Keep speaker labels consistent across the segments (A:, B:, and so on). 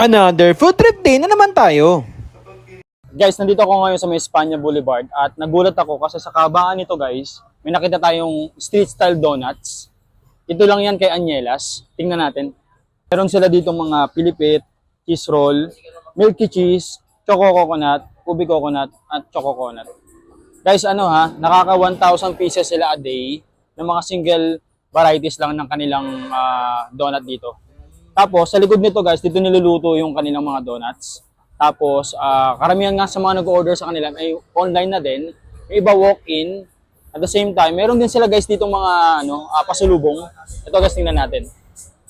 A: Another food trip day na naman tayo.
B: Guys, nandito ako ngayon sa may Espanya Boulevard at nagulat ako kasi sa kahabaan nito guys, may nakita tayong street style donuts. Ito lang yan kay Anielas. Tingnan natin. Meron sila dito mga pilipit, cheese roll, milky cheese, choco coconut, ubi coconut, at choco coconut. Guys, nakaka 1,000 pieces sila a day ng mga single varieties lang ng kanilang donut dito. Tapos, sa likod nito guys, dito niluluto yung kanilang mga donuts. Tapos, karamihan nga sa mga nag-order sa kanila ay online na din. May iba walk-in. At the same time, meron din sila guys dito mga pasulubong. Ito guys, tingnan natin.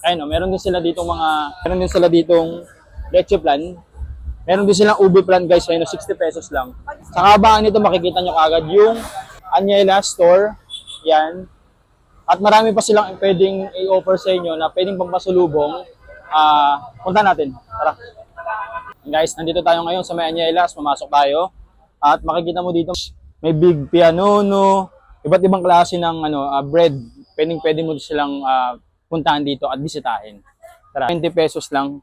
B: Ayun, meron din sila ditong leche plan. Meron din silang ubi plan guys, ayun, 60 pesos lang. Sa kabaan nito makikita nyo kagad yung Anielas store. Yan. At marami pa silang pwedeng i-offer sa inyo na pwedeng pampasulubong. Punta natin. Tara. Guys, nandito tayo ngayon sa may Anielas. Pumasok tayo. At makikita mo dito, may big piano, iba't ibang klase ng bread. Pwedeng mo silang puntahan dito at bisitahin. Tara. 20 pesos lang.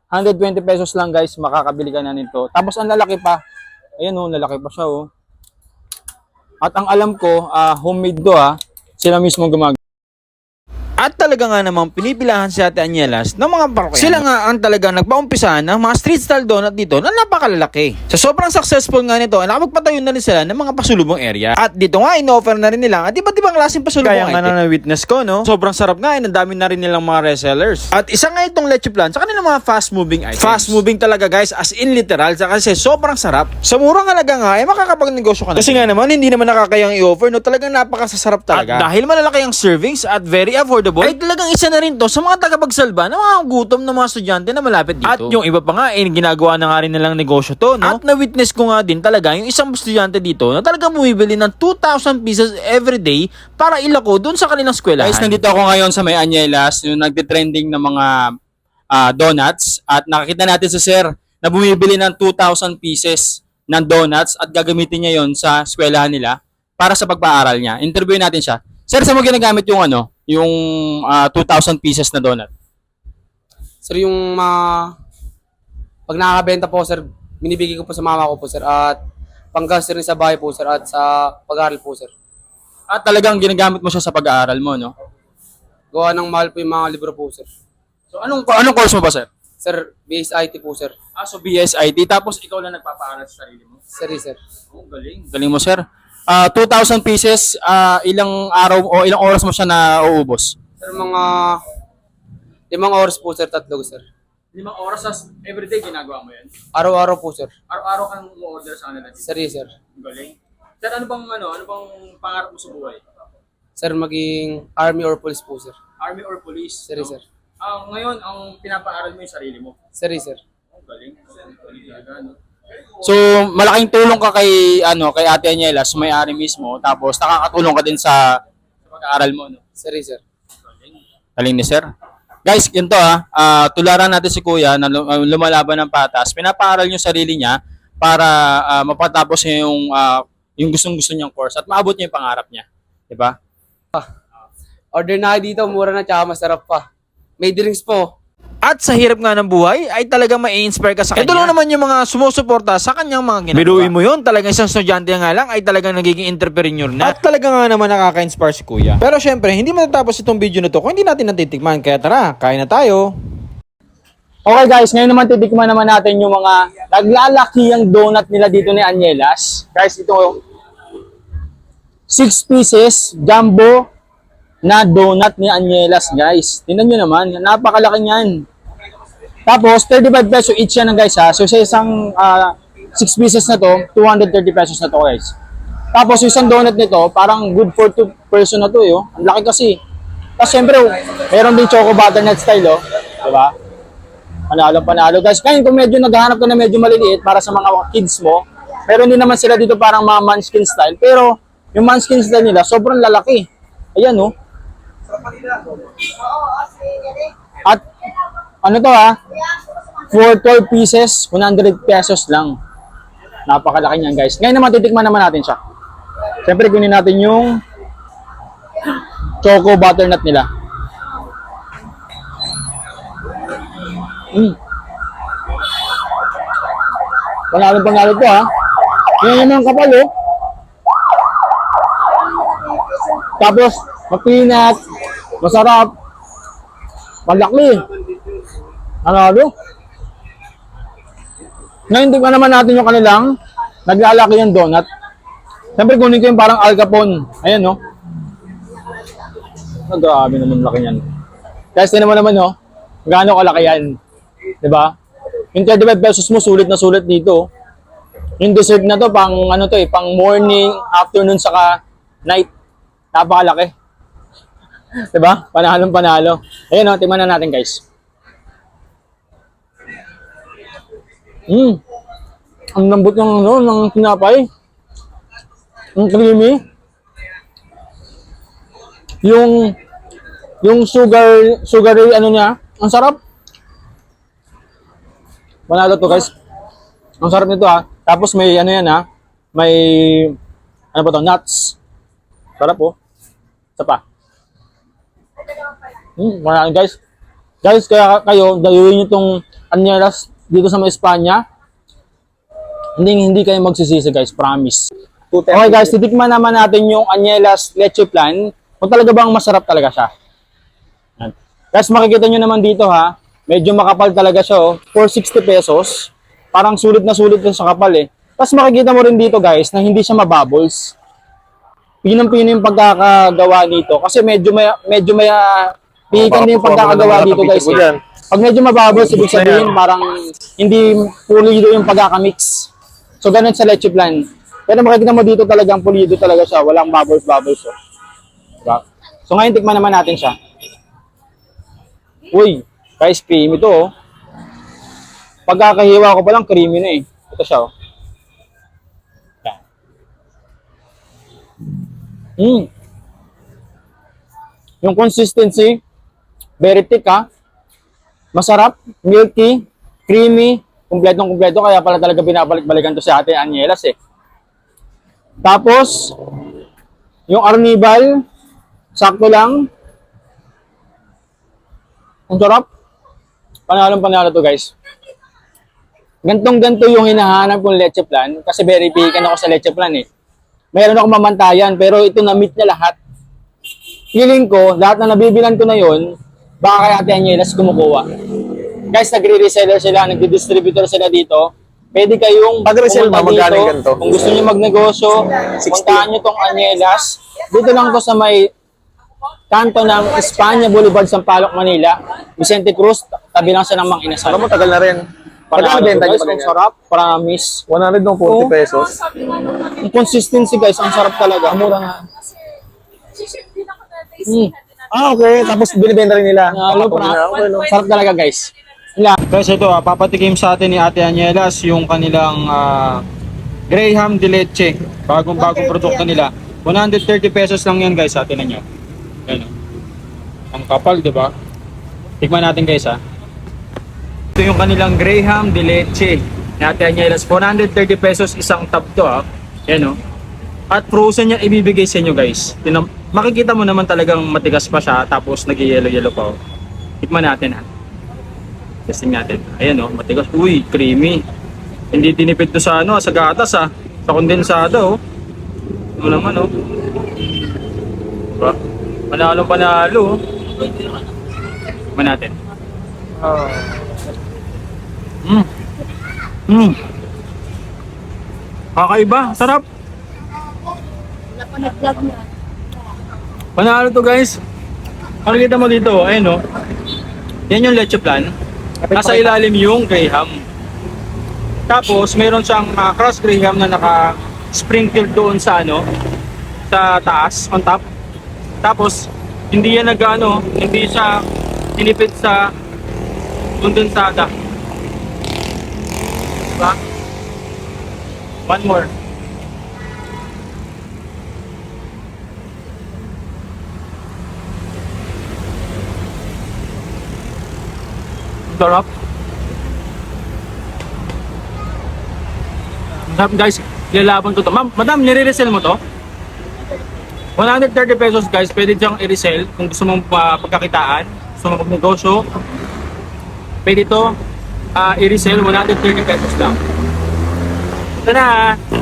B: 120 pesos lang guys, makakabili ka na nito. Tapos ang lalaki pa. Ayan lalaki pa siya At ang alam ko, homemade to Sila mismo gumagawa.
A: At talaga nga namang pinipilahan si Ate Anielas ng mga parokyan. Sila nga ang talagang nagpaumpisahan ng mga street style donut dito na napakalalaki. Sa sobrang successful nga nito, nakapagpatayo na rin sila ng mga pasulubong area. At dito nga, in-offer na rin nila at iba't ibang klaseng pasulubong item. Kaya nga na-witness ko, sobrang sarap nga, ang dami na rin nilang mga resellers. At isa nga itong leche plan sa kanilang mga fast-moving items. Fast-moving talaga guys, as in literal, kasi sobrang sarap. Sa murang halaga nga, makakapagnegosyo ka na. Kasi nga naman, hindi naman nakakayang i-offer, talagang napakasasarap talaga. At dahil malalaki ang servings at very affordable, ay talagang isa na rin to sa mga tagapagsalba ng mga gutom ng mga estudyante na malapit dito. At yung iba pa nga, ginagawa na nga rin nilang negosyo to, At na-witness ko nga din talaga yung isang estudyante dito na talagang bumibili ng 2,000 pieces every day para ilako doon sa kanilang eskwelahan.
B: Guys, nandito ako ngayon sa may Anielas, yung nagtitrending ng mga donuts. At nakakita natin si Sir na bumibili ng 2,000 pieces ng donuts at gagamitin niya yon sa eskwelahan nila para sa pagpaaral niya. Interview natin siya. Sir, saan mo ginagamit yung yung 2,000 pieces na donut?
C: Sir, yung pag nakakabenta po, sir, binibigay ko po sa mama ko po, sir, at panggastos rin sa bahay po, sir, at sa pag-aaral po, sir.
B: At talagang ginagamit mo siya sa pag-aaral mo, no?
C: Gawa ng mahal po yung mga libro po, sir.
B: So, anong course mo ba, sir?
C: Sir, BSIT po, sir.
B: So BSIT, tapos ikaw lang nagpapaaral sa sarili mo?
C: Sir, sir.
B: Oh, galing. Galing mo, sir. 2,000 pieces, ilang araw o ilang oras mo siya na uubos?
C: Sir, mga 5 oras po, sir, 3, sir.
B: 5 oras everyday ginagawa mo yan?
C: Araw-araw po, sir.
B: Araw-araw kang umu-order sa kanila dito?
C: Sir, sir.
B: Galing. Sir, ano bang pangarap mo sa buhay?
C: Sir, maging army or police po, sir.
B: Army or police?
C: Sir,
B: no?
C: sir.
B: Ngayon, ang pinapaaral mo yung sarili mo?
C: Sir, sir.
B: Oh, galing. Galing talaga, no? So, malaking tulong ka kay Ate Anielas, may-ari mismo, tapos nakakatulong ka din sa pag-aaral mo, no?
C: Sir, sir.
B: Galing ni Sir. Guys, yun to tularan natin si Kuya na lumalaban ng patas. Pinapaaral yung sarili niya para mapatapos niya yung gustong-gusto niyang course at maabot niya yung pangarap niya. 'Di ba?
C: Order na kayo dito, mura na, tsaka masarap pa. May drinks po.
A: At sa hirap nga ng buhay, ay talagang ma-inspire ka sa kanya. Ito lang naman yung mga sumusuporta sa kanyang mga ginagawa. Biruin mo yun, talagang isang estudyante nga lang ay talagang nagiging entrepreneur na. At talaga nga naman nakaka-inspire si Kuya. Pero syempre, hindi matatapos itong video na to kung hindi natin natitikman. Kaya tara, kain na tayo.
B: Okay guys, ngayon naman titikman naman natin yung mga naglalaki ang donut nila dito ni Anielas. Guys, ito 6 pieces jumbo na donut ni Anielas, guys. Tingnan nyo naman, napakalaki niyan. Tapos, 35 peso each yan guys So, sa isang 6 pieces na to, 230 pesos na to guys. Tapos, yung isang donut nito, parang good for 2 person na to Ang laki kasi. Tapos, syempre, meron din choco butternut style Diba? Panalo guys. Kaya kung medyo naghahanap ka na medyo maliliit para sa mga kids mo, meron din naman sila dito parang mga munchkin style. Pero, yung munchkin style nila, sobrang lalaki. Ayan At to for 12 pieces, 100 pesos lang. Napakalaki niyan guys. Ngayon naman titikman naman natin siya. Siyempre kunin natin yung choco butternut nila. Panalo to ha. Yan yung kapal oh. Tapos, mapinat, masarap, malaki. Ano? Ngayon, tingnan naman natin yung kanilang naglalaki yung donut. Siyempre, kunin ko yung parang Al Capone. Ayan, no? Oh, grabe naman laki yan. Guys, tingnan mo naman, no? Gaano kalaki yan. Diba? Yung 25 pesos mo, sulit na sulit dito. Yung dessert na to, pang ano to pang morning, afternoon, saka night. Napakalaki. Diba? Panalong panalo. Ayan, no? Tingnan na natin, guys. Ang lambot ng tinapay. Ang creamy. Yung sugary ano niya, ang sarap. Panalo to, guys. Ang sarap nito ha. Tapos may ano yan ha. May ano ba to? Nuts. Sarap po. Isa pa. Panalo, guys. Guys, kaya kayo dayuin niyo tong Anyelas dito sa Espanya. Hindi kayo magsisisi, guys, promise. Okay, guys, titikman naman natin yung Anyelas Leche Plan. Kung talaga bang masarap talaga siya. Yan. Guys, makikita nyo naman dito ha. Medyo makapal talaga siya oh. For 60 pesos. Parang sulit na sulit sa kapal eh. Tapos makikita mo rin dito, guys, na hindi siya mabubbles. Pinang-pino yung pagkakagawa dito. Kasi medyo may pihikan din yung pagkakagawa dito, guys. Eh. Pag medyo mabubbles, ibig sabihin parang hindi pulido yung pagkakamix. So, ganun sa Leche Plan. Pero makikita mo dito talagang pulido talaga siya. Walang bubbles. Oh. Diba? So, ngayon tikman naman natin siya. Uy, guys, creamy to oh. Pagkakahiwa ko pa lang, creamy na eh. Ito siya oh. Yan. Yung consistency, very thick ha. Masarap, milky, creamy, kumpletong-kumpleto. Kaya pala talaga binabalik-balikan to sa atin Anyelas eh. Tapos, yung arnibal, sakto lang. Ang sarap. Panalong-panalo to, guys. Gantong-ganto yung hinahanap kong Leche Plan kasi very pihikan ako sa Leche Plan eh. Mayroon akong mamantayan pero ito na-meet niya lahat. Feeling ko, lahat na nabibilan ko na yon, baka kaya Ate Anyelas kumukuha. Guys, nagre-reseller sila, nagdi-distributor sila dito. Pwede kayong
D: Pag-resell ba,
B: pumunta
D: magaling
B: dito.
D: ganito?
B: Kung gusto niyo magnegosyo, puntahan niyo tong Anyelas. Dito lang to sa may kanto ng Espanya Boulevard, Sampaloc, Manila. Vicente Cruz, tabi lang siya ng Mang Inasal.
D: Alam mo, tagal na rin. Pagkano benta niyo
B: Guys,
D: pa
B: ang
D: ganyan?
B: sarap, promise.
D: 140 pesos.
B: Yung consistency, guys, ang sarap talaga. Mura nga.
D: Okay. Tapos binibenta rin nila.
B: Ano,
D: Okay, no?
B: sarap talaga, guys.
A: Guys, ito papatikim sa atin ni Ate Anyelas yung kanilang Graham de Leche. Bagong produkto nila. 130 pesos lang yan, guys, sa atin ninyo. Ayan o. Ang kapal, di ba? Tikman natin, guys, ha. Ito yung kanilang Graham de Leche ni Ate Anyelas. 430 pesos isang tub to, ha. Ayan o. At frozen yan ibibigay sa inyo, guys. Makikita mo naman talagang matigas pa siya, tapos nag-yellow pa. Tikman natin, ha. Testing natin. Ayan oh, matigas. Uy, creamy. Hindi tinipid to sa ano, sa gatas ah. Sa kondensado oh. Ano naman oh. Diba? Panalo. Tikman natin. Kakaiba, sarap. Panalo to, guys. Makikita mo dito, ayun oh. Yan yung Leche Plan. Nasa ilalim yung Graham. Tapos mayroon siyang crushed Graham na naka-sprinkle doon sa ano, sa taas, on top. Tapos hindi yan hindi siya tinipid sa kondensada. Diba? One more. Sarap. Sarap, guys. Lalaban ko to. Madam, nire-resell mo to? 130 pesos, guys. Pwede diyang i-resell kung gusto mong pagkakitaan, gusto mong magnegosyo. Pwede to i-resell 130 pesos lang.
B: Ito na.